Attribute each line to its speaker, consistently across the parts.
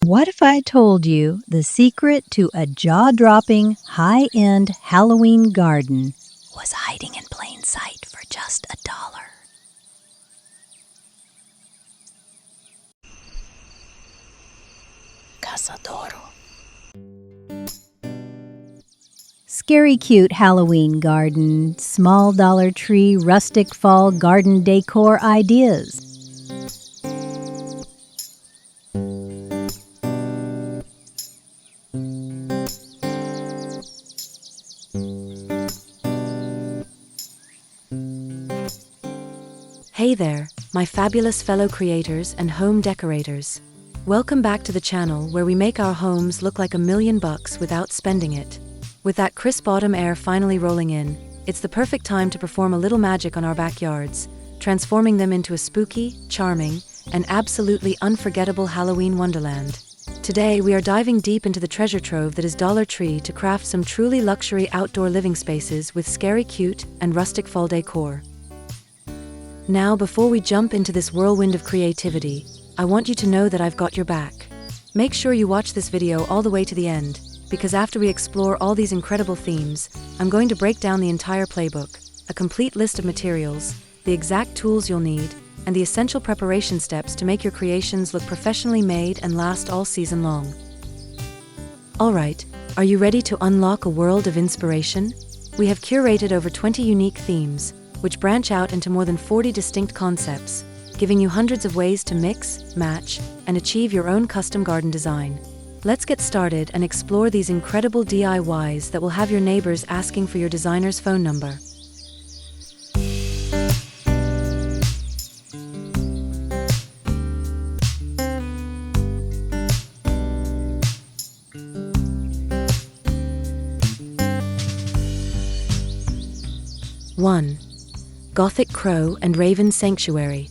Speaker 1: What if I told you the secret to a jaw-dropping, high-end Halloween garden was hiding in plain sight for just $1? Cazadoro. Scary cute Halloween garden, small Dollar Tree rustic fall garden decor ideas.
Speaker 2: Hey there, my fabulous fellow creators and home decorators. Welcome back to the channel where we make our homes look like $1,000,000 without spending it. With that crisp autumn air finally rolling in, it's the perfect time to perform a little magic on our backyards, transforming them into a spooky, charming, and absolutely unforgettable Halloween wonderland. Today, we are diving deep into the treasure trove that is Dollar Tree to craft some truly luxury outdoor living spaces with scary cute and rustic fall decor. Now, before we jump into this whirlwind of creativity, I want you to know that I've got your back. Make sure you watch this video all the way to the end, because after we explore all these incredible themes, I'm going to break down the entire playbook, a complete list of materials, the exact tools you'll need, and the essential preparation steps to make your creations look professionally made and last all season long. Alright, are you ready to unlock a world of inspiration? We have curated over 20 unique themes, which branch out into more than 40 distinct concepts, giving you hundreds of ways to mix, match, and achieve your own custom garden design. Let's get started and explore these incredible DIYs that will have your neighbors asking for your designer's phone number. One. Gothic Crow and Raven Sanctuary.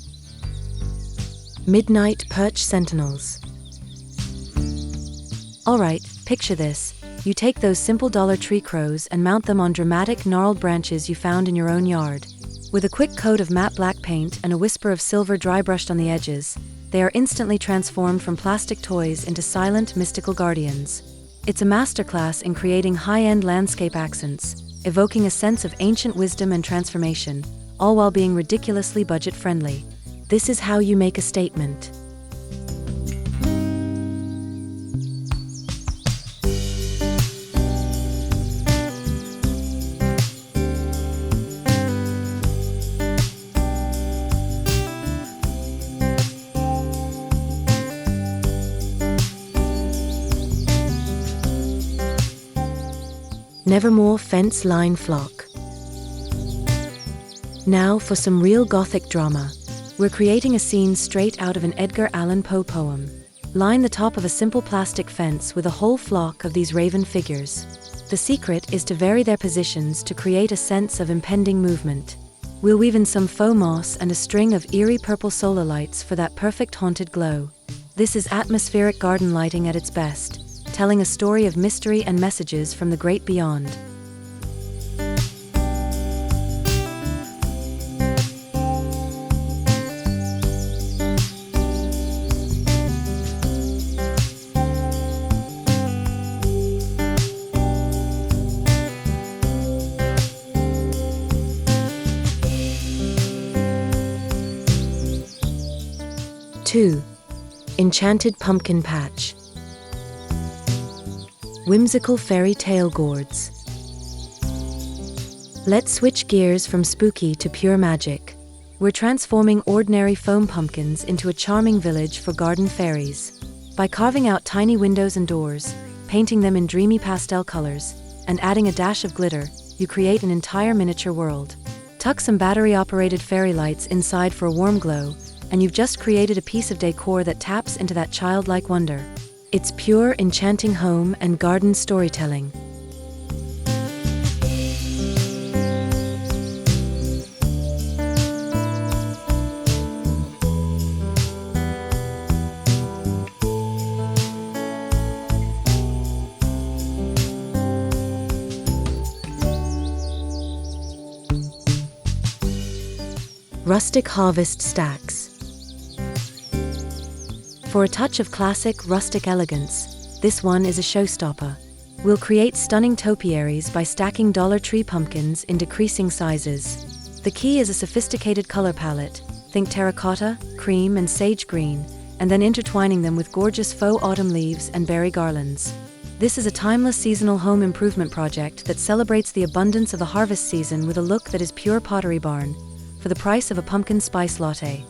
Speaker 2: Midnight Perch Sentinels. Alright, picture this. You take those simple Dollar Tree crows and mount them on dramatic, gnarled branches you found in your own yard. With a quick coat of matte black paint and a whisper of silver dry brushed on the edges, they are instantly transformed from plastic toys into silent, mystical guardians. It's a masterclass in creating high-end landscape accents, evoking a sense of ancient wisdom and transformation, all while being ridiculously budget-friendly. This is how you make a statement. Nevermore Fence Line Flock. Now for some real Gothic drama. We're creating a scene straight out of an Edgar Allan Poe poem. Line the top of a simple plastic fence with a whole flock of these raven figures. The secret is to vary their positions to create a sense of impending movement. We'll weave in some faux moss and a string of eerie purple solar lights for that perfect haunted glow. This is atmospheric garden lighting at its best, telling a story of mystery and messages from the great beyond. Two. Enchanted Pumpkin Patch. Whimsical fairy tale gourds. Let's switch gears from spooky to pure magic. We're transforming ordinary foam pumpkins into a charming village for garden fairies. By carving out tiny windows and doors, painting them in dreamy pastel colors, and adding a dash of glitter, you create an entire miniature world. Tuck some battery-operated fairy lights inside for a warm glow, and you've just created a piece of decor that taps into that childlike wonder. It's pure, enchanting home and garden storytelling. Rustic Harvest Stacks. For a touch of classic, rustic elegance, this one is a showstopper. We'll create stunning topiaries by stacking Dollar Tree pumpkins in decreasing sizes. The key is a sophisticated color palette, think terracotta, cream, and sage green, and then intertwining them with gorgeous faux autumn leaves and berry garlands. This is a timeless seasonal home improvement project that celebrates the abundance of the harvest season with a look that is pure Pottery Barn, for the price of a pumpkin spice latte.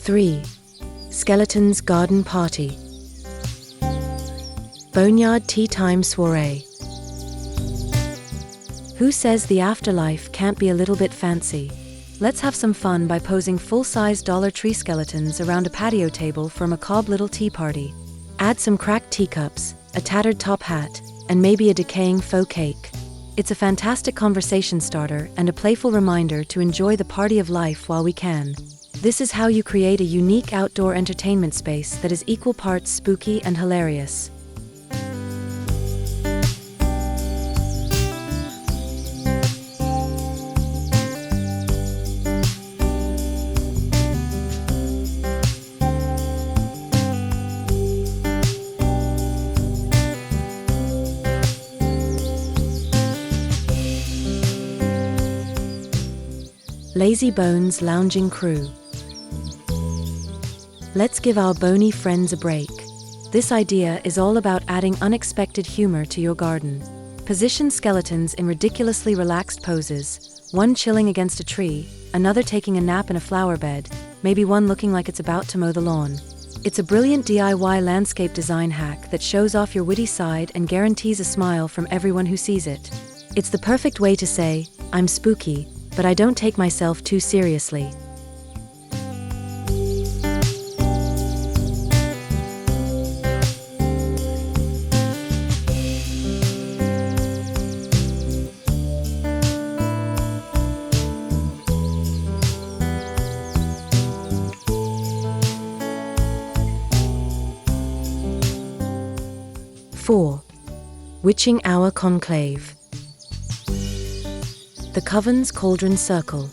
Speaker 2: Three. Skeleton's Garden Party. Boneyard Tea Time Soiree. Who says the afterlife can't be a little bit fancy? Let's have some fun by posing full-size Dollar Tree skeletons around a patio table for a macabre little tea party. Add some cracked teacups, a tattered top hat, and maybe a decaying faux cake. It's a fantastic conversation starter and a playful reminder to enjoy the party of life while we can. This is how you create a unique outdoor entertainment space that is equal parts spooky and hilarious. Lazy Bones Lounging Crew. Let's give our bony friends a break. This idea is all about adding unexpected humor to your garden. Position skeletons in ridiculously relaxed poses, one chilling against a tree, another taking a nap in a flower bed, maybe one looking like it's about to mow the lawn. It's a brilliant DIY landscape design hack that shows off your witty side and guarantees a smile from everyone who sees it. It's the perfect way to say, I'm spooky, but I don't take myself too seriously. Four. Witching Hour Conclave. The Coven's Cauldron Circle.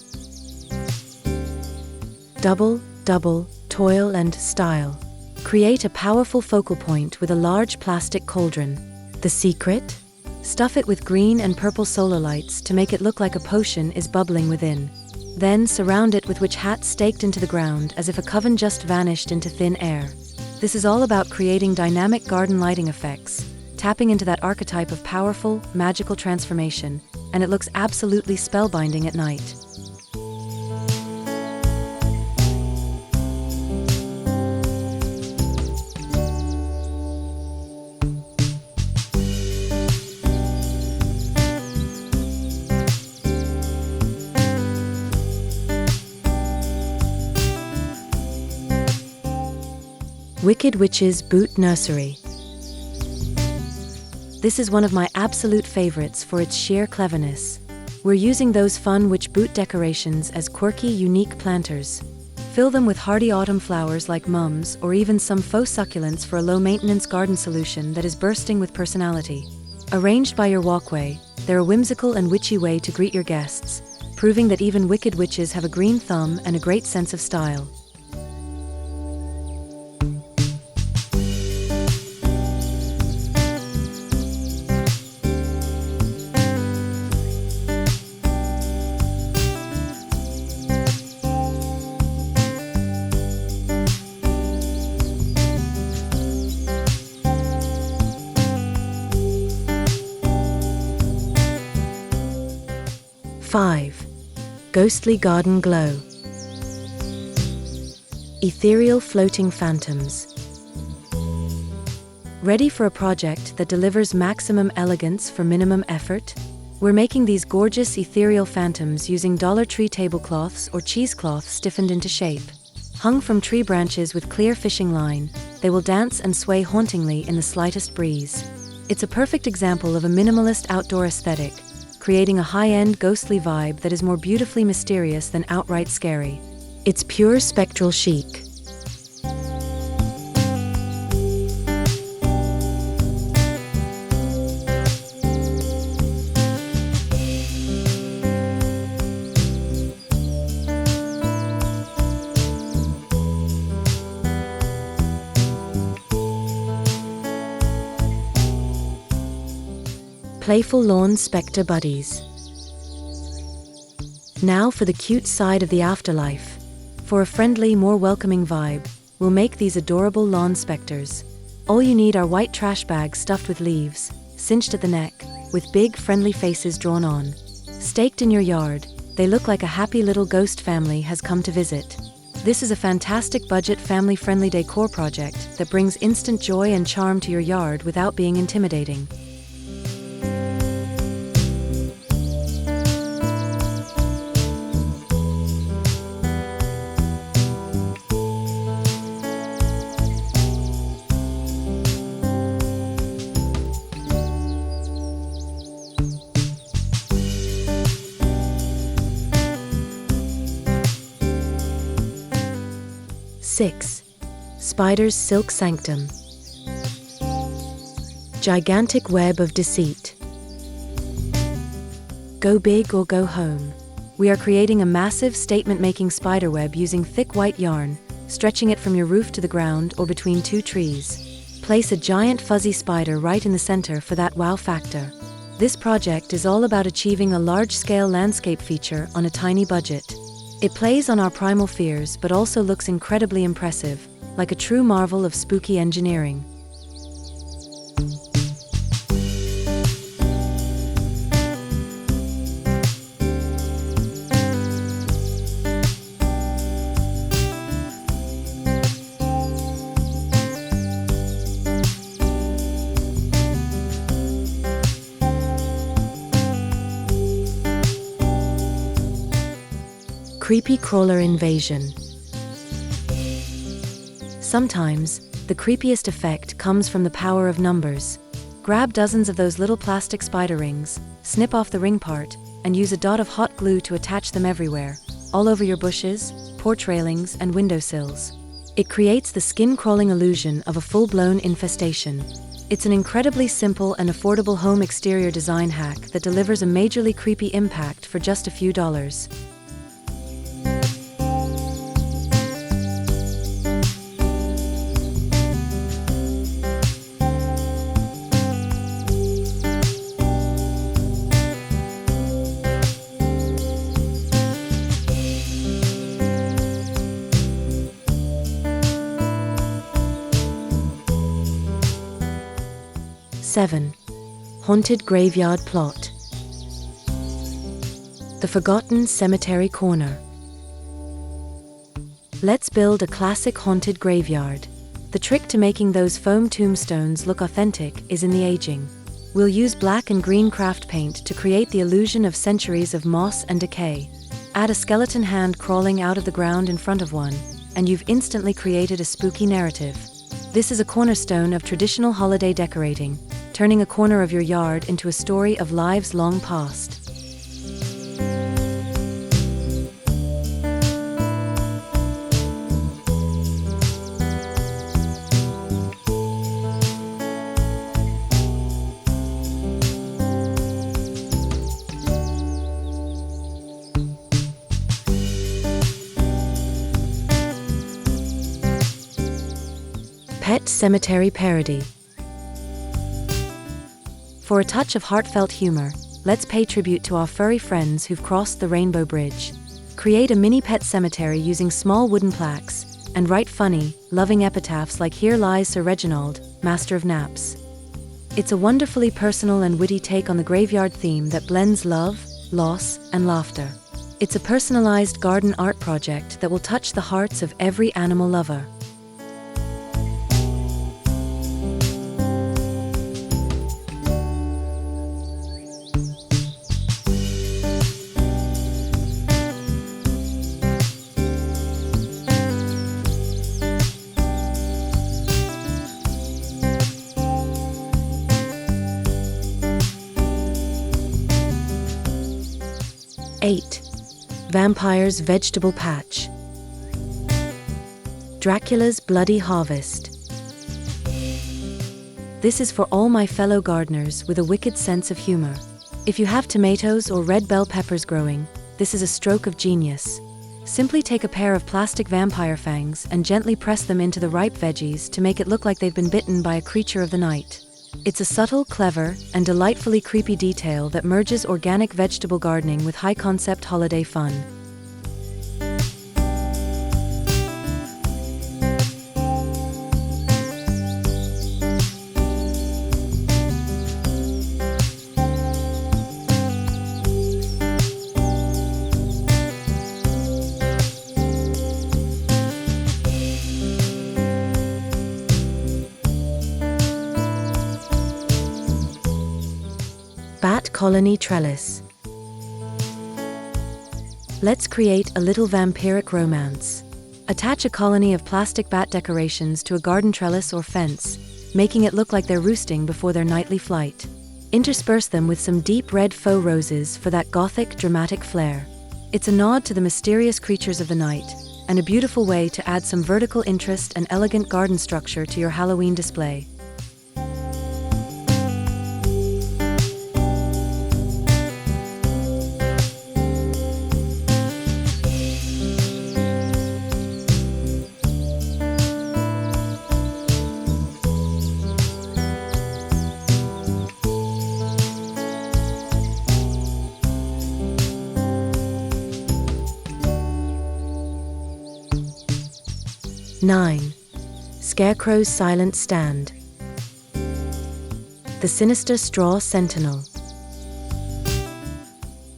Speaker 2: Double, toil and style. Create a powerful focal point with a large plastic cauldron. The secret? Stuff it with green and purple solar lights to make it look like a potion is bubbling within. Then surround it with witch hats staked into the ground as if a coven just vanished into thin air. This is all about creating dynamic garden lighting effects, tapping into that archetype of powerful, magical transformation, and it looks absolutely spellbinding at night. Wicked Witch's Boot Nursery. This is one of my absolute favorites for its sheer cleverness. We're using those fun witch boot decorations as quirky, unique planters. Fill them with hardy autumn flowers like mums or even some faux succulents for a low-maintenance garden solution that is bursting with personality. Arranged by your walkway, they're a whimsical and witchy way to greet your guests, proving that even wicked witches have a green thumb and a great sense of style. Five. Ghostly Garden Glow. Ethereal Floating Phantoms. Ready for a project that delivers maximum elegance for minimum effort? We're making these gorgeous ethereal phantoms using Dollar Tree tablecloths or cheesecloth stiffened into shape. Hung from tree branches with clear fishing line, they will dance and sway hauntingly in the slightest breeze. It's a perfect example of a minimalist outdoor aesthetic, creating a high-end ghostly vibe that is more beautifully mysterious than outright scary. It's pure spectral chic. Playful lawn specter buddies. Now for the cute side of the afterlife. For a friendly, more welcoming vibe, we'll make these adorable lawn specters. All you need are white trash bags stuffed with leaves, cinched at the neck, with big, friendly faces drawn on. Staked in your yard, they look like a happy little ghost family has come to visit. This is a fantastic budget, family-friendly decor project that brings instant joy and charm to your yard without being intimidating. Six. Spider's Silk Sanctum. Gigantic web of deceit. Go big or go home. We are creating a massive statement-making spiderweb using thick white yarn, stretching it from your roof to the ground or between two trees. Place a giant fuzzy spider right in the center for that wow factor. This project is all about achieving a large-scale landscape feature on a tiny budget. It plays on our primal fears but also looks incredibly impressive, like a true marvel of spooky engineering. Creepy crawler invasion. Sometimes, the creepiest effect comes from the power of numbers. Grab dozens of those little plastic spider rings, snip off the ring part, and use a dot of hot glue to attach them everywhere, all over your bushes, porch railings, and windowsills. It creates the skin-crawling illusion of a full-blown infestation. It's an incredibly simple and affordable home exterior design hack that delivers a majorly creepy impact for just a few dollars. Seven. Haunted graveyard plot. The forgotten cemetery corner. Let's build a classic haunted graveyard. The trick to making those foam tombstones look authentic is in the aging. We'll use black and green craft paint to create the illusion of centuries of moss and decay. Add a skeleton hand crawling out of the ground in front of one, and you've instantly created a spooky narrative. This is a cornerstone of traditional holiday decorating, turning a corner of your yard into a story of lives long past. Pet cemetery parody. For a touch of heartfelt humor, let's pay tribute to our furry friends who've crossed the Rainbow Bridge. Create a mini pet cemetery using small wooden plaques, and write funny, loving epitaphs like "Here lies Sir Reginald, Master of Naps." It's a wonderfully personal and witty take on the graveyard theme that blends love, loss, and laughter. It's a personalized garden art project that will touch the hearts of every animal lover. Vampire's Vegetable Patch. Dracula's Bloody Harvest. This is for all my fellow gardeners with a wicked sense of humor. If you have tomatoes or red bell peppers growing, this is a stroke of genius. Simply take a pair of plastic vampire fangs and gently press them into the ripe veggies to make it look like they've been bitten by a creature of the night. It's a subtle, clever, and delightfully creepy detail that merges organic vegetable gardening with high-concept holiday fun. Bat Colony Trellis. Let's create a little vampiric romance. Attach a colony of plastic bat decorations to a garden trellis or fence, making it look like they're roosting before their nightly flight. Intersperse them with some deep red faux roses for that gothic, dramatic flair. It's a nod to the mysterious creatures of the night, and a beautiful way to add some vertical interest and elegant garden structure to your Halloween display. (9) Scarecrow's Silent Stand. The Sinister Straw Sentinel.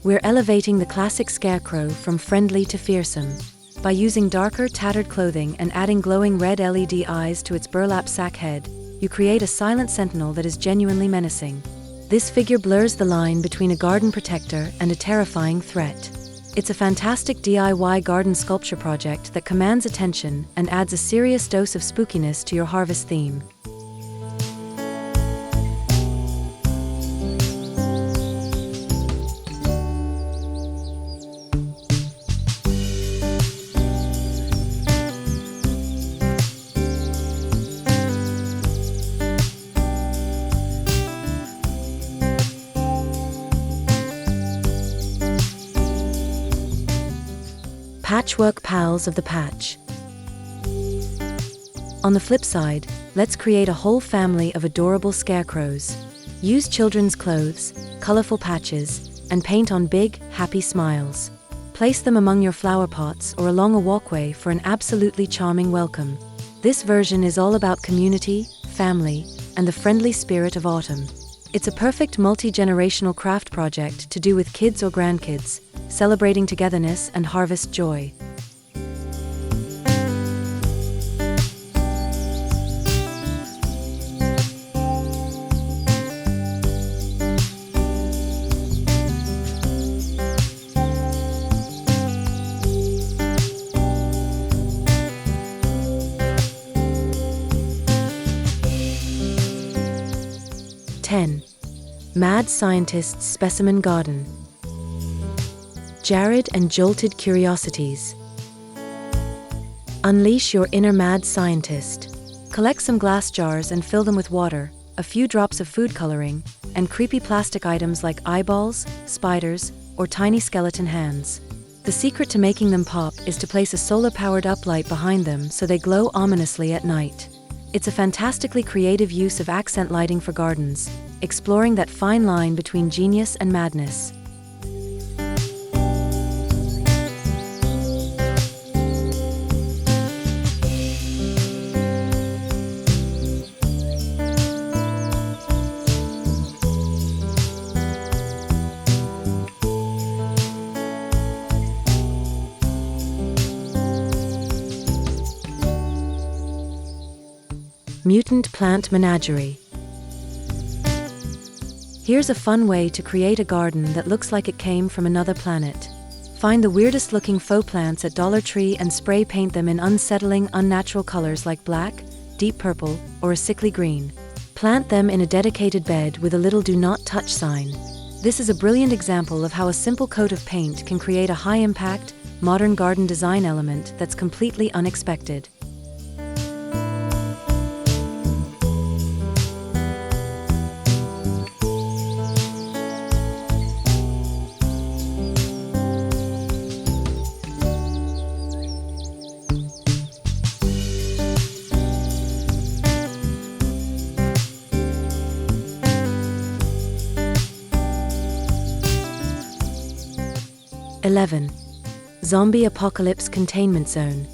Speaker 2: We're elevating the classic scarecrow from friendly to fearsome. By using darker, tattered clothing and adding glowing red LED eyes to its burlap sack head, you create a silent sentinel that is genuinely menacing. This figure blurs the line between a garden protector and a terrifying threat. It's a fantastic DIY garden sculpture project that commands attention and adds a serious dose of spookiness to your harvest theme. Patchwork Pals of the Patch. On the flip side, let's create a whole family of adorable scarecrows. Use children's clothes, colorful patches, and paint on big, happy smiles. Place them among your flower pots or along a walkway for an absolutely charming welcome. This version is all about community, family, and the friendly spirit of autumn. It's a perfect multi-generational craft project to do with kids or grandkids, celebrating togetherness and harvest joy. (10) Mad Scientist's Specimen Garden. Jarred and jolted curiosities. Unleash your inner mad scientist. Collect some glass jars and fill them with water, a few drops of food coloring, and creepy plastic items like eyeballs, spiders, or tiny skeleton hands. The secret to making them pop is to place a solar-powered uplight behind them so they glow ominously at night. It's a fantastically creative use of accent lighting for gardens, exploring that fine line between genius and madness. Mutant Plant Menagerie. Here's a fun way to create a garden that looks like it came from another planet. Find the weirdest looking faux plants at Dollar Tree and spray paint them in unsettling, unnatural colors like black, deep purple, or a sickly green. Plant them in a dedicated bed with a little "do not touch" sign. This is a brilliant example of how a simple coat of paint can create a high-impact, modern garden design element that's completely unexpected. (11) Zombie Apocalypse Containment Zone.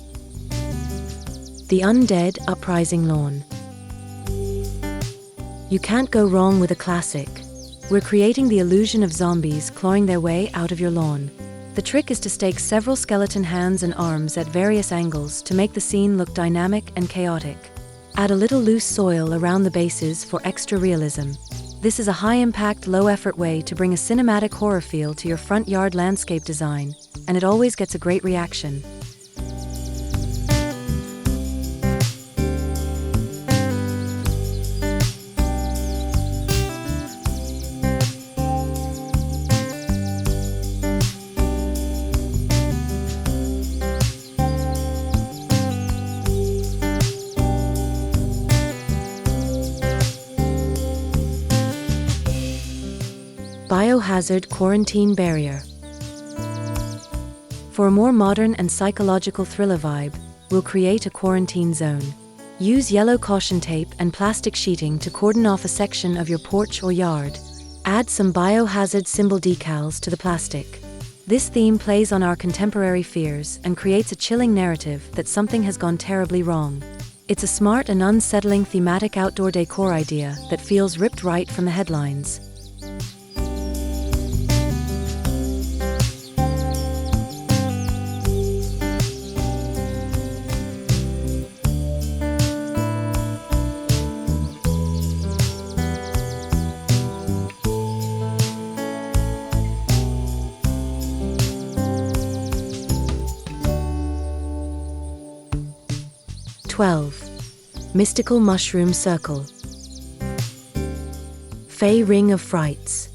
Speaker 2: The Undead Uprising Lawn. You can't go wrong with a classic. We're creating the illusion of zombies clawing their way out of your lawn. The trick is to stake several skeleton hands and arms at various angles to make the scene look dynamic and chaotic. Add a little loose soil around the bases for extra realism. This is a high-impact, low-effort way to bring a cinematic horror feel to your front yard landscape design, and it always gets a great reaction. Biohazard Quarantine Barrier. For a more modern and psychological thriller vibe, we'll create a quarantine zone. Use yellow caution tape and plastic sheeting to cordon off a section of your porch or yard. Add some biohazard symbol decals to the plastic. This theme plays on our contemporary fears and creates a chilling narrative that something has gone terribly wrong. It's a smart and unsettling thematic outdoor decor idea that feels ripped right from the headlines. (12) Mystical Mushroom Circle. Fey Ring of Frights.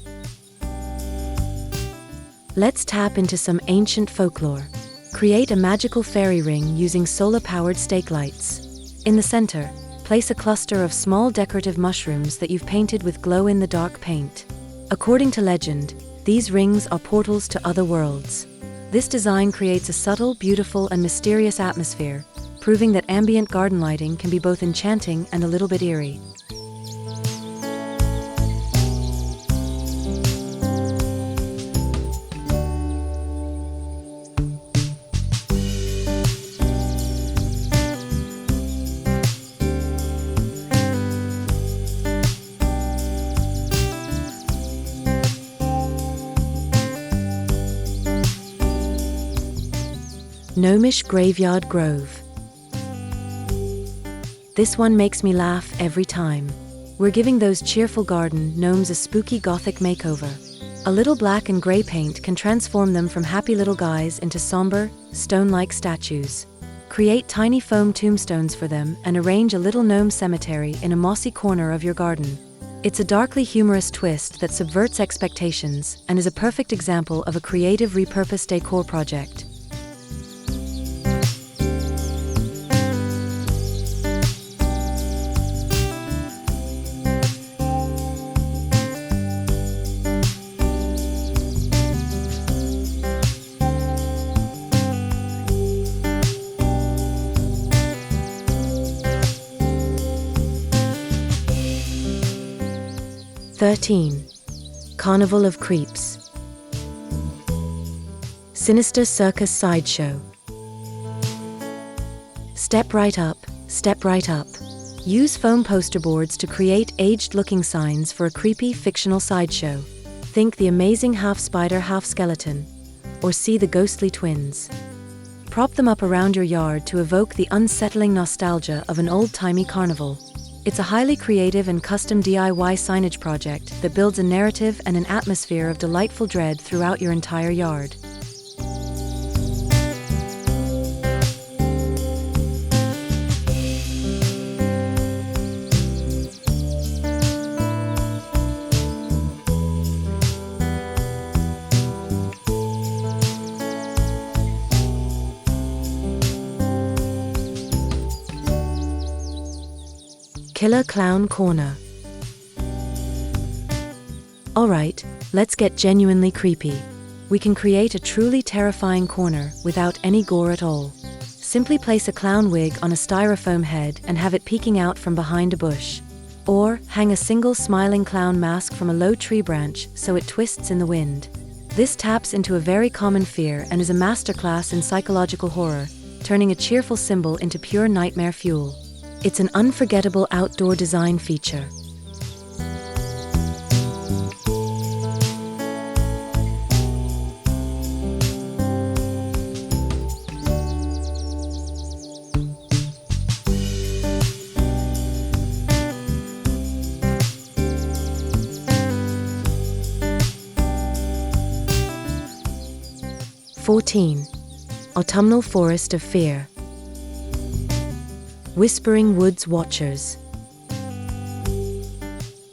Speaker 2: Let's tap into some ancient folklore. Create a magical fairy ring using solar-powered stake lights. In the center, place a cluster of small decorative mushrooms that you've painted with glow-in-the-dark paint. According to legend, these rings are portals to other worlds. This design creates a subtle, beautiful, and mysterious atmosphere, proving that ambient garden lighting can be both enchanting and a little bit eerie. Gnomish Graveyard Grove. This one makes me laugh every time. We're giving those cheerful garden gnomes a spooky gothic makeover. A little black and gray paint can transform them from happy little guys into somber, stone-like statues. Create tiny foam tombstones for them and arrange a little gnome cemetery in a mossy corner of your garden. It's a darkly humorous twist that subverts expectations and is a perfect example of a creative repurposed decor project. (13) Carnival of Creeps. Sinister Circus Sideshow. Step right up, step right up. Use foam poster boards to create aged-looking signs for a creepy fictional sideshow. Think the amazing half-spider, half-skeleton, or see the ghostly twins. Prop them up around your yard to evoke the unsettling nostalgia of an old-timey carnival. It's a highly creative and custom DIY signage project that builds a narrative and an atmosphere of delightful dread throughout your entire yard. Killer Clown Corner. Alright, let's get genuinely creepy. We can create a truly terrifying corner without any gore at all. Simply place a clown wig on a styrofoam head and have it peeking out from behind a bush. Or hang a single smiling clown mask from a low tree branch so it twists in the wind. This taps into a very common fear and is a masterclass in psychological horror, turning a cheerful symbol into pure nightmare fuel. It's an unforgettable outdoor design feature. Autumnal Forest of Fear. Whispering Woods Watchers.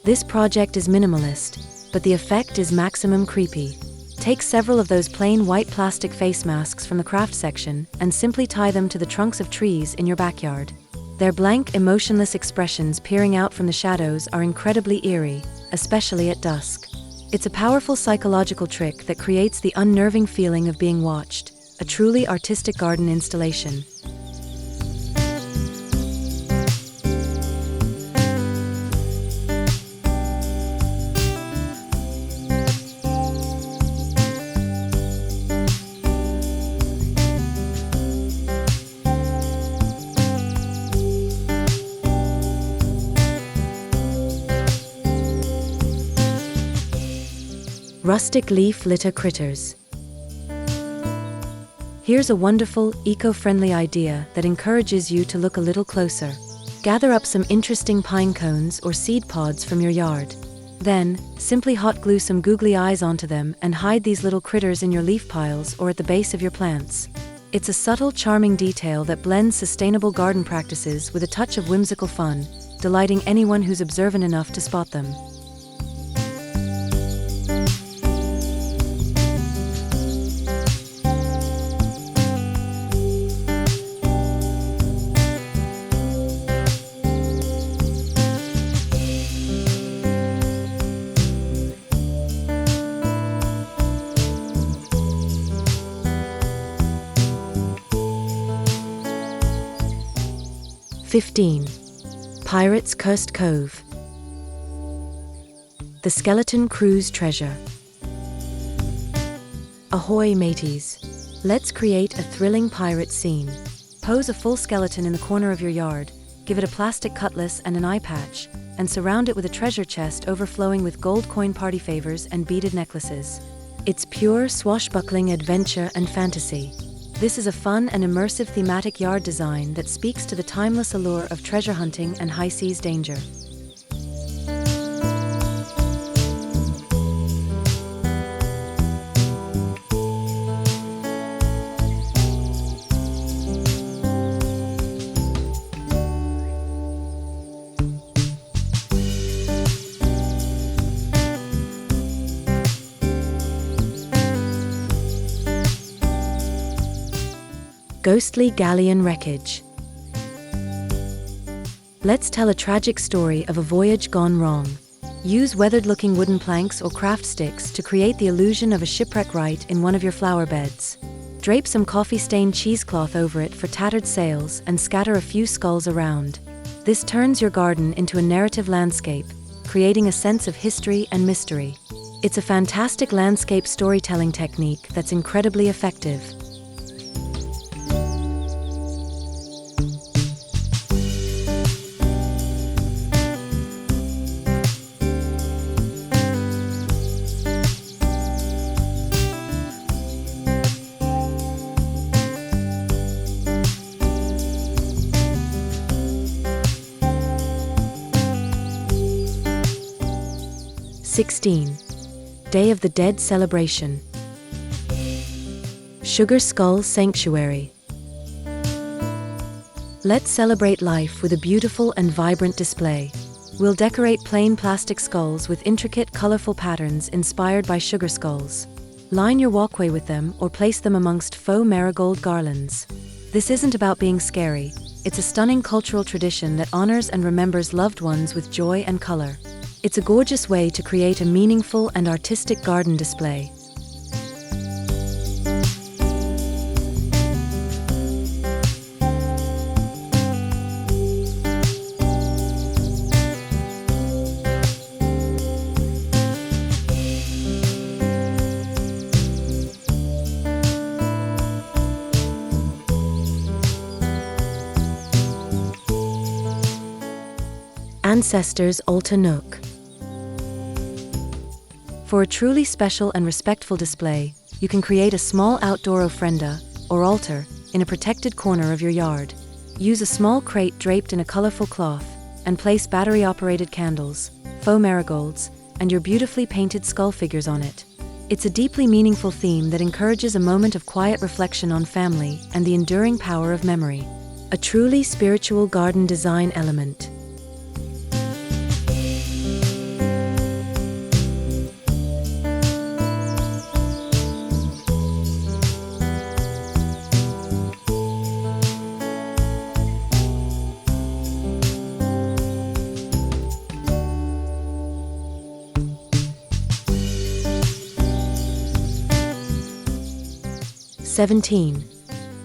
Speaker 2: This project is minimalist, but the effect is maximum creepy. Take several of those plain white plastic face masks from the craft section and simply tie them to the trunks of trees in your backyard. Their blank, emotionless expressions peering out from the shadows are incredibly eerie, especially at dusk. It's a powerful psychological trick that creates the unnerving feeling of being watched, a truly artistic garden installation. Rustic leaf litter critters. Here's a wonderful, eco-friendly idea that encourages you to look a little closer. Gather up some interesting pine cones or seed pods from your yard. Then, simply hot glue some googly eyes onto them and hide these little critters in your leaf piles or at the base of your plants. It's a subtle, charming detail that blends sustainable garden practices with a touch of whimsical fun, delighting anyone who's observant enough to spot them. Pirates' Cursed Cove. The Skeleton Crew's Treasure. Ahoy, mateys! Let's create a thrilling pirate scene. Pose a full skeleton in the corner of your yard, give it a plastic cutlass and an eye patch, and surround it with a treasure chest overflowing with gold coin party favors and beaded necklaces. It's pure swashbuckling adventure and fantasy. This is a fun and immersive thematic yard design that speaks to the timeless allure of treasure hunting and high seas danger. Ghostly galleon wreckage. Let's tell a tragic story of a voyage gone wrong. Use weathered-looking wooden planks or craft sticks to create the illusion of a shipwreck right in one of your flower beds. Drape some coffee-stained cheesecloth over it for tattered sails and scatter a few skulls around. This turns your garden into a narrative landscape, creating a sense of history and mystery. It's a fantastic landscape storytelling technique that's incredibly effective. Day of the Dead Celebration. Sugar Skull Sanctuary. Let's celebrate life with a beautiful and vibrant display. We'll decorate plain plastic skulls with intricate, colorful patterns inspired by sugar skulls. Line your walkway with them or place them amongst faux marigold garlands. This isn't about being scary, It's a stunning cultural tradition that honors and remembers loved ones with joy and color. It's a gorgeous way to create a meaningful and artistic garden display. Ancestors' Altar Nook. For a truly special and respectful display, you can create a small outdoor ofrenda, or altar, in a protected corner of your yard. Use a small crate draped in a colorful cloth, and place battery-operated candles, faux marigolds, and your beautifully painted skull figures on it. It's a deeply meaningful theme that encourages a moment of quiet reflection on family and the enduring power of memory. A truly spiritual garden design element.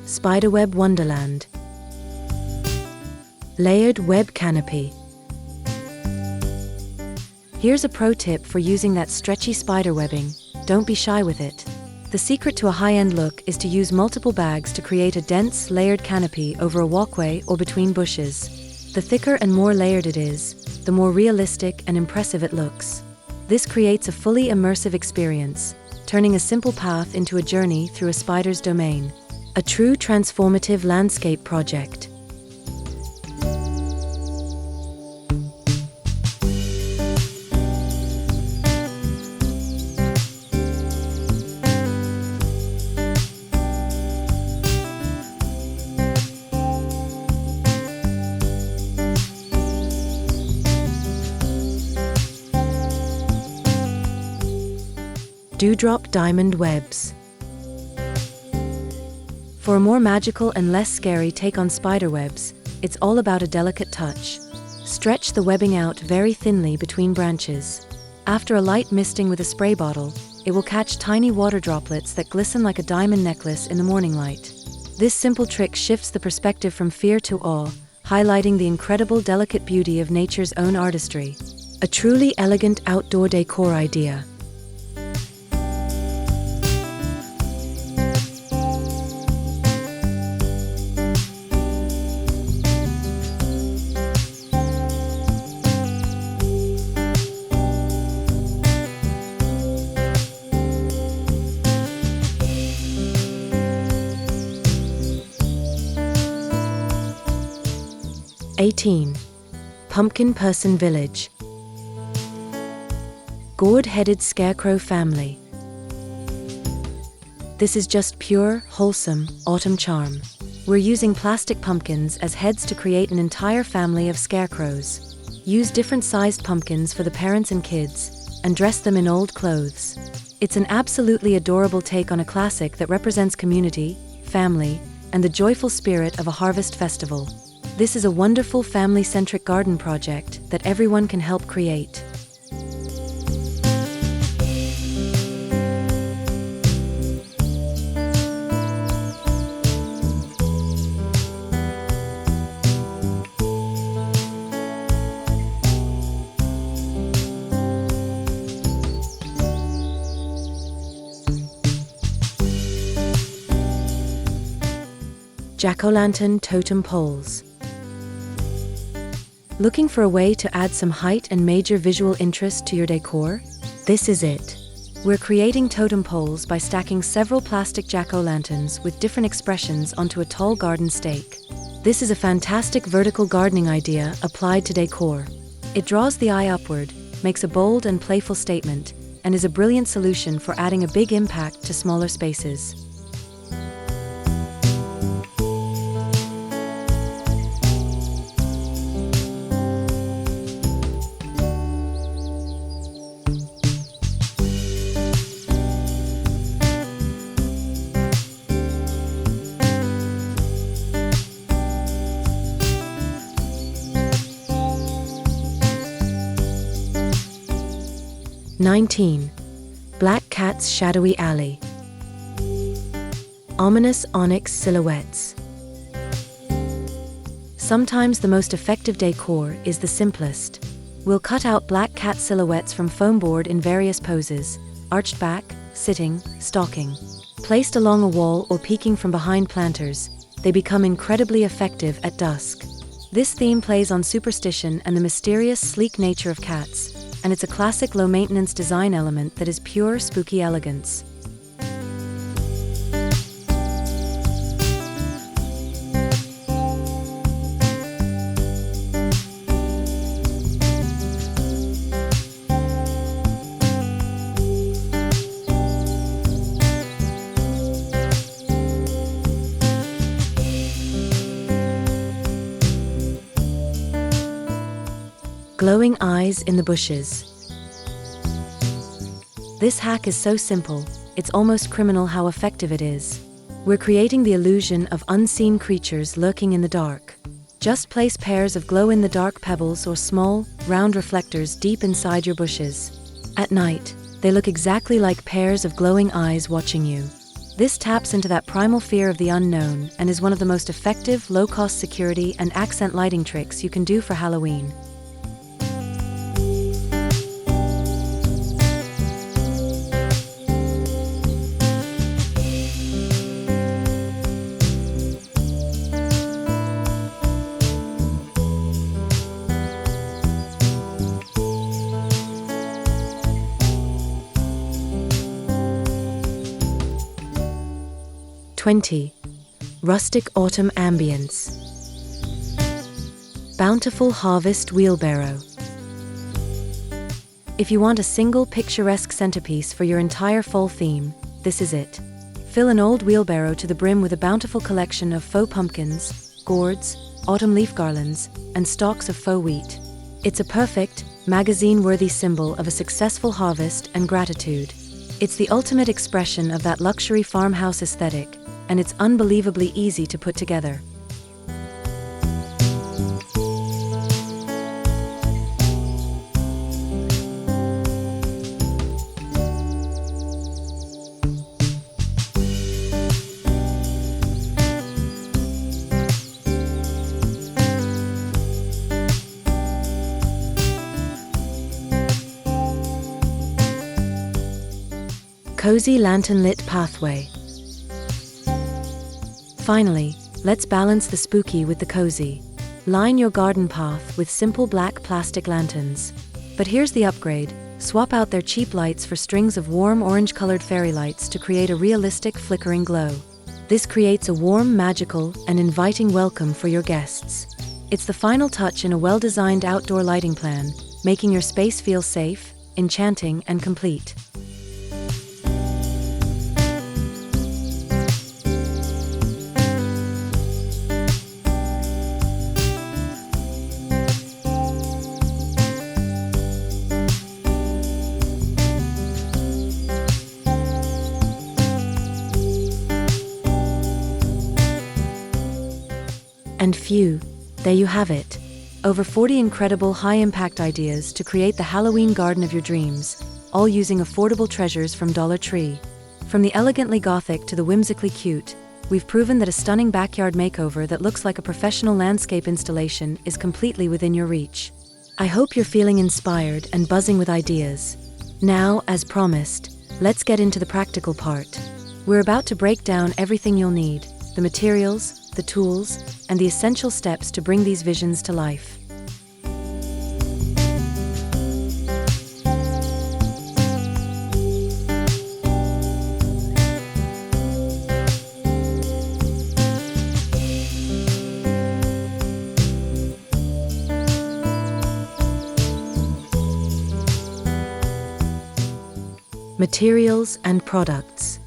Speaker 2: Spiderweb Wonderland. Layered web canopy. Here's a pro tip for using that stretchy spider webbing. Don't be shy with it. The secret to a high-end look is to use multiple bags to create a dense, layered canopy over a walkway or between bushes. The thicker and more layered it is, the more realistic and impressive it looks. This creates a fully immersive experience, turning a simple path into a journey through a spider's domain. A true transformative landscape project. Dewdrop diamond webs. For a more magical and less scary take on spiderwebs, it's all about a delicate touch. Stretch the webbing out very thinly between branches. After a light misting with a spray bottle, it will catch tiny water droplets that glisten like a diamond necklace in the morning light. This simple trick shifts the perspective from fear to awe, highlighting the incredible delicate beauty of nature's own artistry. A truly elegant outdoor decor idea. Pumpkin Person Village. Gourd-headed scarecrow family. This is just pure, wholesome autumn charm. We're using plastic pumpkins as heads to create an entire family of scarecrows. Use different sized pumpkins for the parents and kids, and dress them in old clothes. It's an absolutely adorable take on a classic that represents community, family, and the joyful spirit of a harvest festival. This is a wonderful family-centric garden project that everyone can help create. Jack-o'-lantern totem poles. Looking for a way to add some height and major visual interest to your decor? This is it. We're creating totem poles by stacking several plastic jack-o'-lanterns with different expressions onto a tall garden stake. This is a fantastic vertical gardening idea applied to decor. It draws the eye upward, makes a bold and playful statement, and is a brilliant solution for adding a big impact to smaller spaces. 19. Black Cat's Shadowy Alley. Ominous onyx silhouettes. Sometimes the most effective decor is the simplest. We'll cut out black cat silhouettes from foam board in various poses: arched back, sitting, stalking. Placed along a wall or peeking from behind planters, they become incredibly effective at dusk. This theme plays on superstition and the mysterious, sleek nature of cats, and it's a classic low-maintenance design element that is pure, spooky elegance. Glowing eyes in the bushes. This hack is so simple, it's almost criminal how effective it is. We're creating the illusion of unseen creatures lurking in the dark. Just place pairs of glow-in-the-dark pebbles or small, round reflectors deep inside your bushes. At night, they look exactly like pairs of glowing eyes watching you. This taps into that primal fear of the unknown and is one of the most effective, low-cost security and accent lighting tricks you can do for Halloween. Rustic Autumn Ambience. Bountiful Harvest Wheelbarrow. If you want a single picturesque centerpiece for your entire fall theme, this is it. Fill an old wheelbarrow to the brim with a bountiful collection of faux pumpkins, gourds, autumn leaf garlands, and stalks of faux wheat. It's a perfect, magazine-worthy symbol of a successful harvest and gratitude. It's the ultimate expression of that luxury farmhouse aesthetic, and it's unbelievably easy to put together. Cozy lantern-lit pathway. Finally, let's balance the spooky with the cozy. Line your garden path with simple black plastic lanterns. But here's the upgrade: swap out their cheap lights for strings of warm orange-colored fairy lights to create a realistic flickering glow. This creates a warm, magical, and inviting welcome for your guests. It's the final touch in a well-designed outdoor lighting plan, making your space feel safe, enchanting, and complete. And phew, there you have it. Over 40 incredible high-impact ideas to create the Halloween garden of your dreams, all using affordable treasures from Dollar Tree. From the elegantly gothic to the whimsically cute, we've proven that a stunning backyard makeover that looks like a professional landscape installation is completely within your reach. I hope you're feeling inspired and buzzing with ideas. Now, as promised, let's get into the practical part. We're about to break down everything you'll need: the materials, the tools, and the essential steps to bring these visions to life. Materials and products.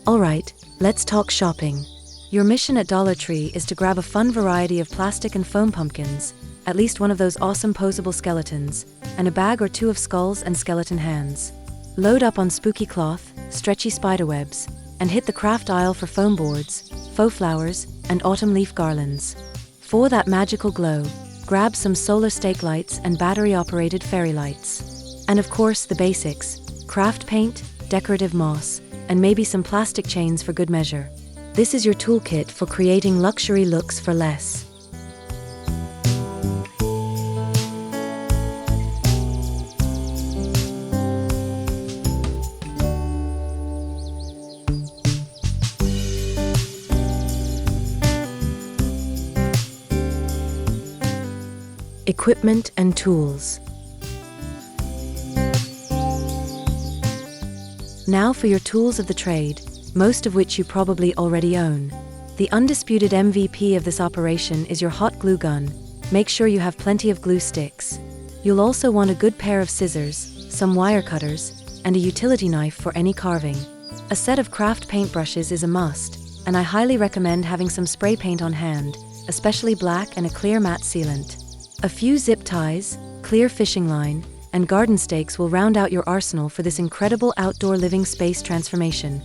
Speaker 2: Alright, let's talk shopping. Your mission at Dollar Tree is to grab a fun variety of plastic and foam pumpkins, at least one of those awesome posable skeletons, and a bag or two of skulls and skeleton hands. Load up on spooky cloth, stretchy spiderwebs, and hit the craft aisle for foam boards, faux flowers, and autumn leaf garlands. For that magical glow, grab some solar stake lights and battery-operated fairy lights. And of course, the basics: craft paint, decorative moss, and maybe some plastic chains for good measure. This is your toolkit for creating luxury looks for less. Equipment and tools. Now for your tools of the trade, most of which you probably already own. The undisputed MVP of this operation is your hot glue gun. Make sure you have plenty of glue sticks. You'll also want a good pair of scissors, some wire cutters, and a utility knife for any carving. A set of craft paintbrushes is a must, and I highly recommend having some spray paint on hand, especially black and a clear matte sealant. A few zip ties, clear fishing line, and garden stakes will round out your arsenal for this incredible outdoor living space transformation.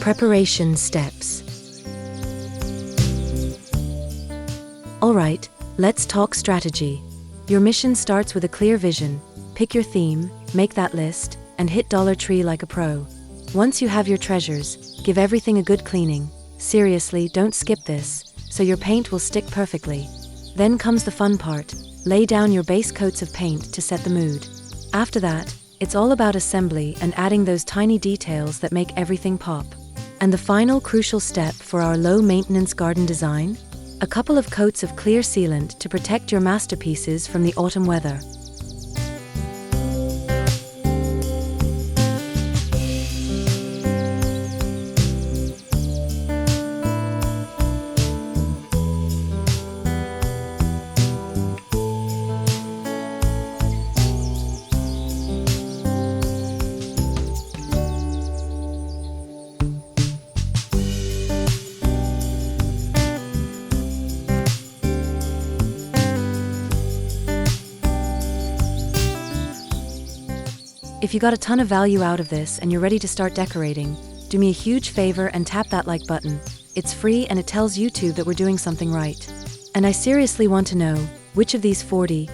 Speaker 2: Preparation steps. Alright, let's talk strategy. Your mission starts with a clear vision. Pick your theme, make that list, and hit Dollar Tree like a pro. Once you have your treasures, give everything a good cleaning. Seriously, don't skip this, so your paint will stick perfectly. Then comes the fun part. Lay down your base coats of paint to set the mood. After that, it's all about assembly and adding those tiny details that make everything pop. And the final crucial step for our low-maintenance garden design? A couple of coats of clear sealant to protect your masterpieces from the autumn weather. If you got a ton of value out of this and you're ready to start decorating, do me a huge favor and tap that like button. It's free and it tells YouTube that we're doing something right. And I seriously want to know, which of these 40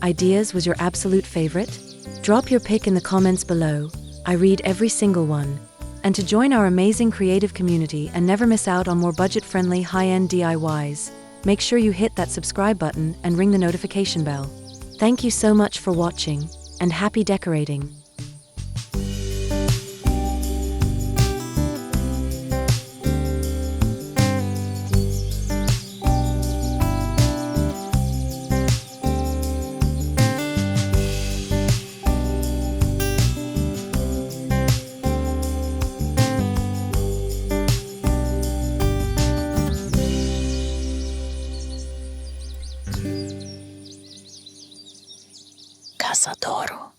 Speaker 2: ideas was your absolute favorite? Drop your pick in the comments below. I read every single one. And to join our amazing creative community and never miss out on more budget-friendly high-end DIYs, make sure you hit that subscribe button and ring the notification bell. Thank you so much for watching, and happy decorating!
Speaker 1: Cazadoro.